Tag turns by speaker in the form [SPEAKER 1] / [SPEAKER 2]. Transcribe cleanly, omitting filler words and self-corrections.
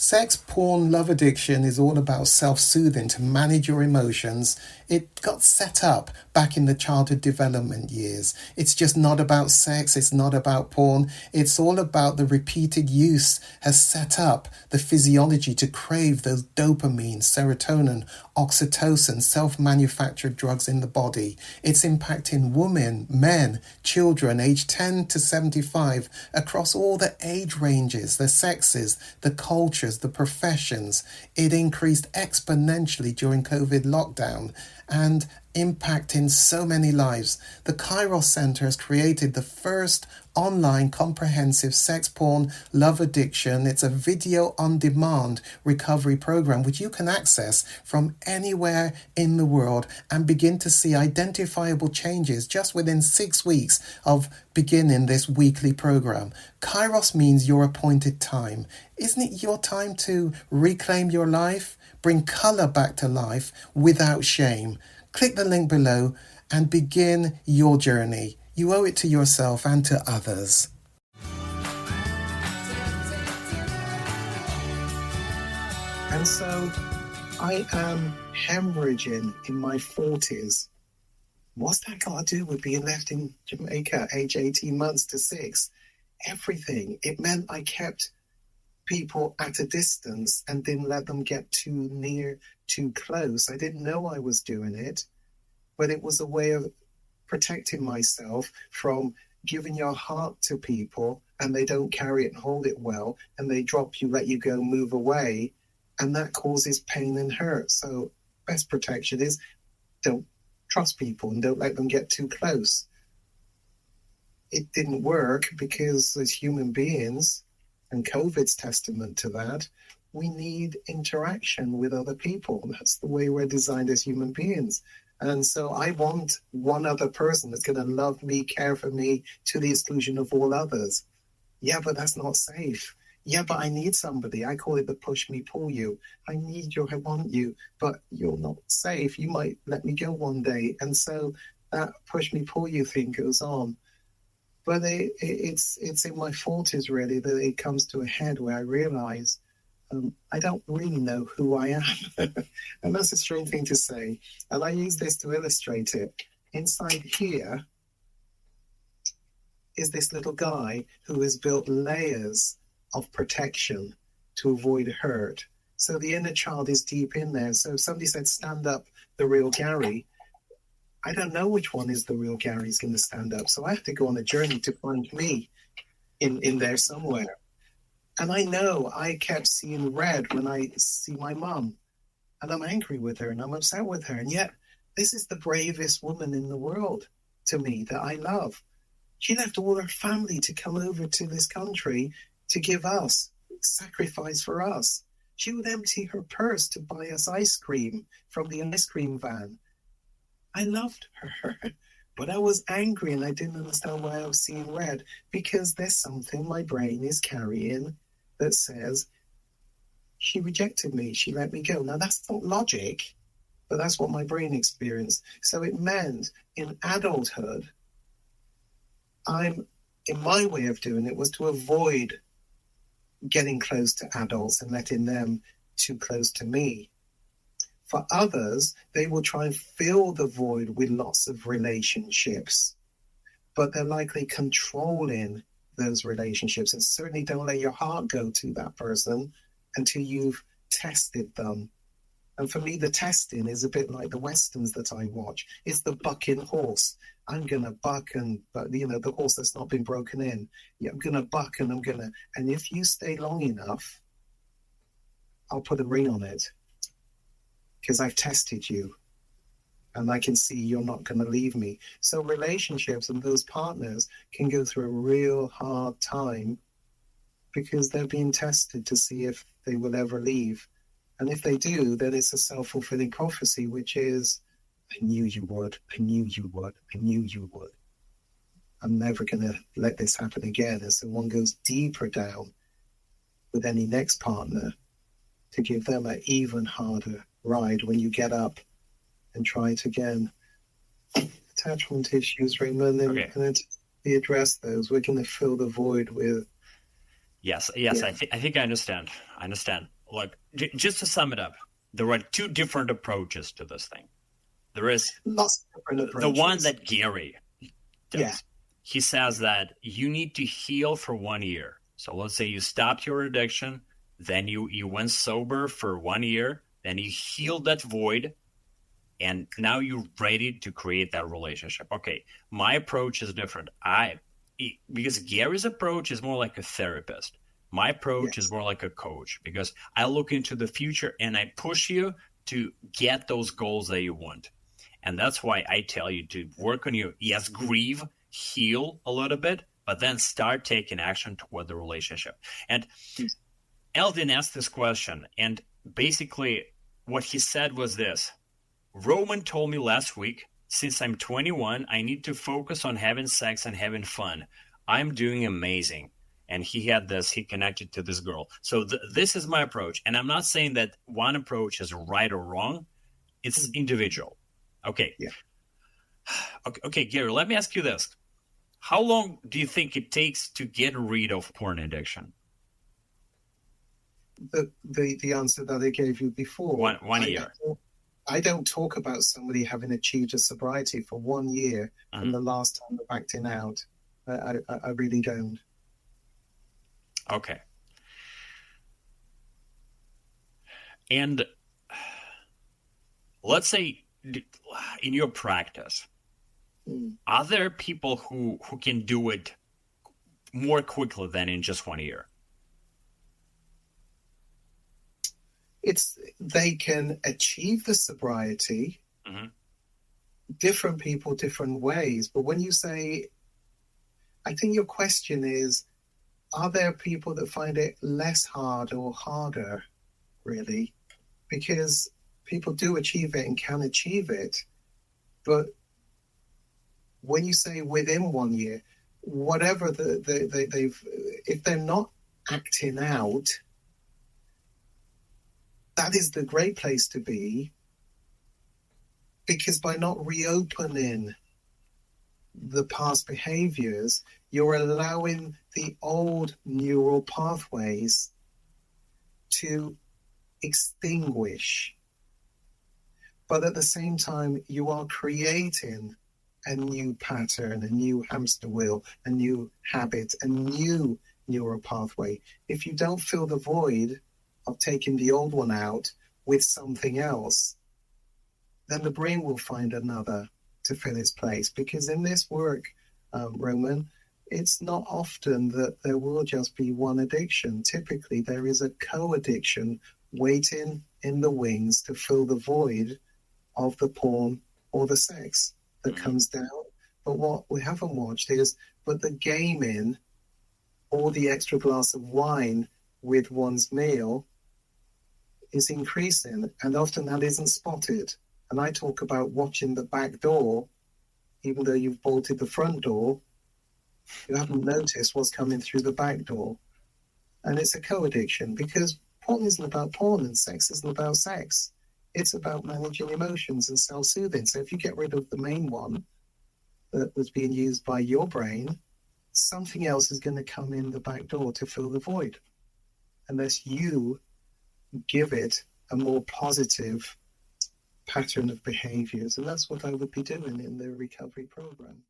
[SPEAKER 1] Sex, porn, love addiction is all about self-soothing to manage your emotions. It got set up back in the childhood development years. It's just not about sex. It's not about porn. It's all about the repeated use has set up the physiology to crave those dopamine, serotonin, oxytocin, self-manufactured drugs in the body. It's impacting women, men, children aged 10 to 75 across all the age ranges, the sexes, the cultures, the professions. It increased exponentially during COVID lockdown and impacting so many lives. The Kairos Center has created the first online comprehensive sex, porn, love addiction. It's a video on demand recovery program which you can access from anywhere in the world and begin to see identifiable changes just within 6 weeks of beginning this weekly program. Kairos means your appointed time. Isn't it your time to reclaim your life? Bring color back to life without shame. Click the link below and begin your journey. You owe it to yourself and to others. And so I am hemorrhaging in my 40s. What's that got to do with being left in Jamaica, age 18 months to 6? Everything. It meant I kept people at a distance and didn't let them get too near, too close. I didn't know I was doing it, but it was a way of protecting myself from giving your heart to people and they don't carry it and hold it well, and they drop you, let you go, move away, and that causes pain and hurt. So best protection is don't trust people and don't let them get too close. It didn't work because as human beings, and COVID's testament to that, we need interaction with other people. That's the way we're designed as human beings. And so I want one other person that's going to love me, care for me to the exclusion of all others. Yeah, but that's not safe. Yeah, but I need somebody. I call it the push me, pull you. I need you, I want you, but you're not safe. You might let me go one day. And so that push me, pull you thing goes on. But it's in my 40s, really, that it comes to a head where I realize I don't really know who I am. And that's a strange thing to say. And I use this to illustrate it. Inside here is this little guy who has built layers of protection to avoid hurt. So the inner child is deep in there. So if somebody said, stand up, the real Gary, I don't know which one is the real Gary's going to stand up. So I have to go on a journey to find me in there somewhere. And I know I kept seeing red when I see my mum. And I'm angry with her and I'm upset with her. And yet this is the bravest woman in the world to me that I love. She left all her family to come over to this country to give us, sacrifice for us. She would empty her purse to buy us ice cream from the ice cream van. I loved her, but I was angry and I didn't understand why I was seeing red, because there's something my brain is carrying that says she rejected me, she let me go. Now that's not logic, but that's what my brain experienced. So it meant in adulthood, in my way of doing it was to avoid getting close to adults and letting them too close to me. For others, they will try and fill the void with lots of relationships, but they're likely controlling those relationships, and certainly don't let your heart go to that person until you've tested them. And for me, the testing is a bit like the Westerns that I watch. It's the bucking horse. I'm going to buck but the horse that's not been broken in. Yeah, I'm going to buck and if you stay long enough, I'll put a ring on it. Because I've tested you and I can see you're not going to leave me. So relationships and those partners can go through a real hard time because they're being tested to see if they will ever leave. And if they do, then it's a self-fulfilling prophecy, which is, I knew you would, I knew you would, I knew you would. I'm never going to let this happen again. And so one goes deeper down with any next partner to give them an even harder ride when you get up and try it again. Attachment issues, Raymond, and okay. We address those. We're going to fill the void with.
[SPEAKER 2] Yes, yeah. I think I understand. I understand. Look, just to sum it up, there are two different approaches to this thing. There is
[SPEAKER 1] lots of different approaches.
[SPEAKER 2] The one that Gary does.
[SPEAKER 1] Yeah.
[SPEAKER 2] He says that you need to heal for 1 year. So let's say you stopped your addiction, then you went sober for 1 year, then you healed that void, and now you're ready to create that relationship. Okay, my approach is different. Because Gary's approach is more like a therapist. My approach is more like a coach, because I look into the future and I push you to get those goals that you want. And that's why I tell you to work on your, yes, grieve, heal a little bit, but then start taking action toward the relationship. And Eldon asked this question, and basically what he said was this: Roman told me last week, since I'm 21, I need to focus on having sex and having fun. I'm doing amazing. And he connected to this girl. So this is my approach. And I'm not saying that one approach is right or wrong. It's individual. Okay.
[SPEAKER 1] Yeah.
[SPEAKER 2] Okay, Gary, let me ask you this. How long do you think it takes to get rid of porn addiction?
[SPEAKER 1] The answer that I gave you before.
[SPEAKER 2] One year.
[SPEAKER 1] I don't talk about somebody having achieved a sobriety for 1 year from the last time they're acting out. I really don't.
[SPEAKER 2] Okay. And let's say in your practice, are there people who can do it more quickly than in just 1 year?
[SPEAKER 1] They can achieve the sobriety, different people, different ways. But when you say, I think your question is, are there people that find it less hard or harder, really? Because people do achieve it and can achieve it. But when you say within 1 year, whatever they've, if they're not acting out, that is the great place to be, because by not reopening the past behaviors, you're allowing the old neural pathways to extinguish. But at the same time, you are creating a new pattern, a new hamster wheel, a new habit, a new neural pathway. If you don't fill the void of taking the old one out with something else, then the brain will find another to fill its place. Because in this work, Roman, it's not often that there will just be one addiction. Typically, there is a co-addiction waiting in the wings to fill the void of the porn or the sex that comes down. But what we haven't watched is, but the gaming or the extra glass of wine with one's meal is increasing, and often that isn't spotted. And I talk about watching the back door, even though you've bolted the front door, you haven't noticed what's coming through the back door. And it's a co-addiction, because porn isn't about porn and sex isn't about sex. It's about managing emotions and self-soothing. So if you get rid of the main one that was being used by your brain, something else is going to come in the back door to fill the void, unless you give it a more positive pattern of behaviors. And that's what I would be doing in the recovery program.